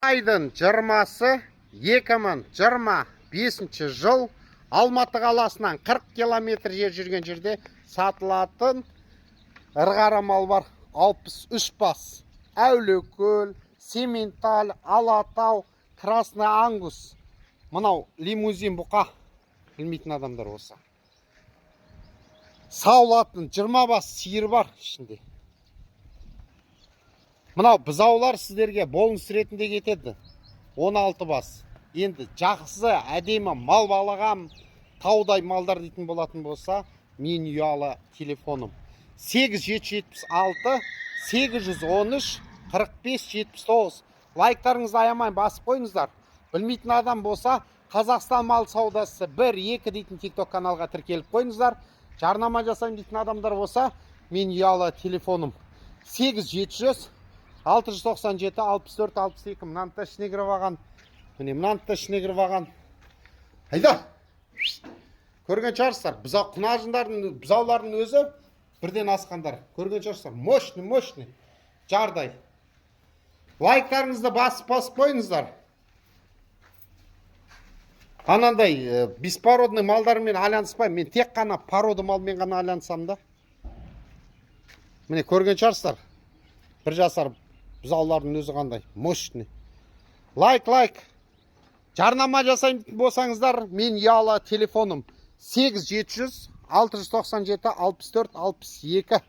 Айдың 20-сы 2025 жыл Алматы қаласынан 40 километр жер жүрген жерде сатылатын ырғара мал бар. 63 бас. Әулиекөл, Сементаль, Алатау, Красный Ангус. Мынау лимузин бұқа. Білмейтін адамдар осы. Саулатын 20 бас сиыр бар ішінде. Мынау бұзаулар сіздерге бонус ретінде кетеді. 16 бас. Енді жақсы әдемі мал балағам, таудай малдар дейтін болатын болса, мен ұялы телефоным 8776 813 45 79. Лайктарыңызды аямай басып қойыңыздар. Білмейтін адам болса, Қазақстан мал саудасы 1-2 дейтін TikTok каналға тіркеліп қойыңыздар. Жарнама жасайын дейтін адамдар болса, мен ұялы телефоным 8700 697 64 62. Мынанты ішіне кіріп алған. Міне мынанты ішіне кіріп алған. Айда! Көрген шығарсыздар. Бұзаулардың өзі бірден асқандар. Көрген шығарсыздар. Мощный. Жардай. Лайктарыңызды басып қойыңыздар. Анандай беспородный малдармен айланыспаймын. Мен тек қана породы малмен ғана айланысам да. Міне көрген шығарсыздар. Бір жасар бұзаулардың өзі қандай. Мощный. Лайк. Жарнама жасайын болсаңыздар, мен ұялы телефоным 8700 697 64 62.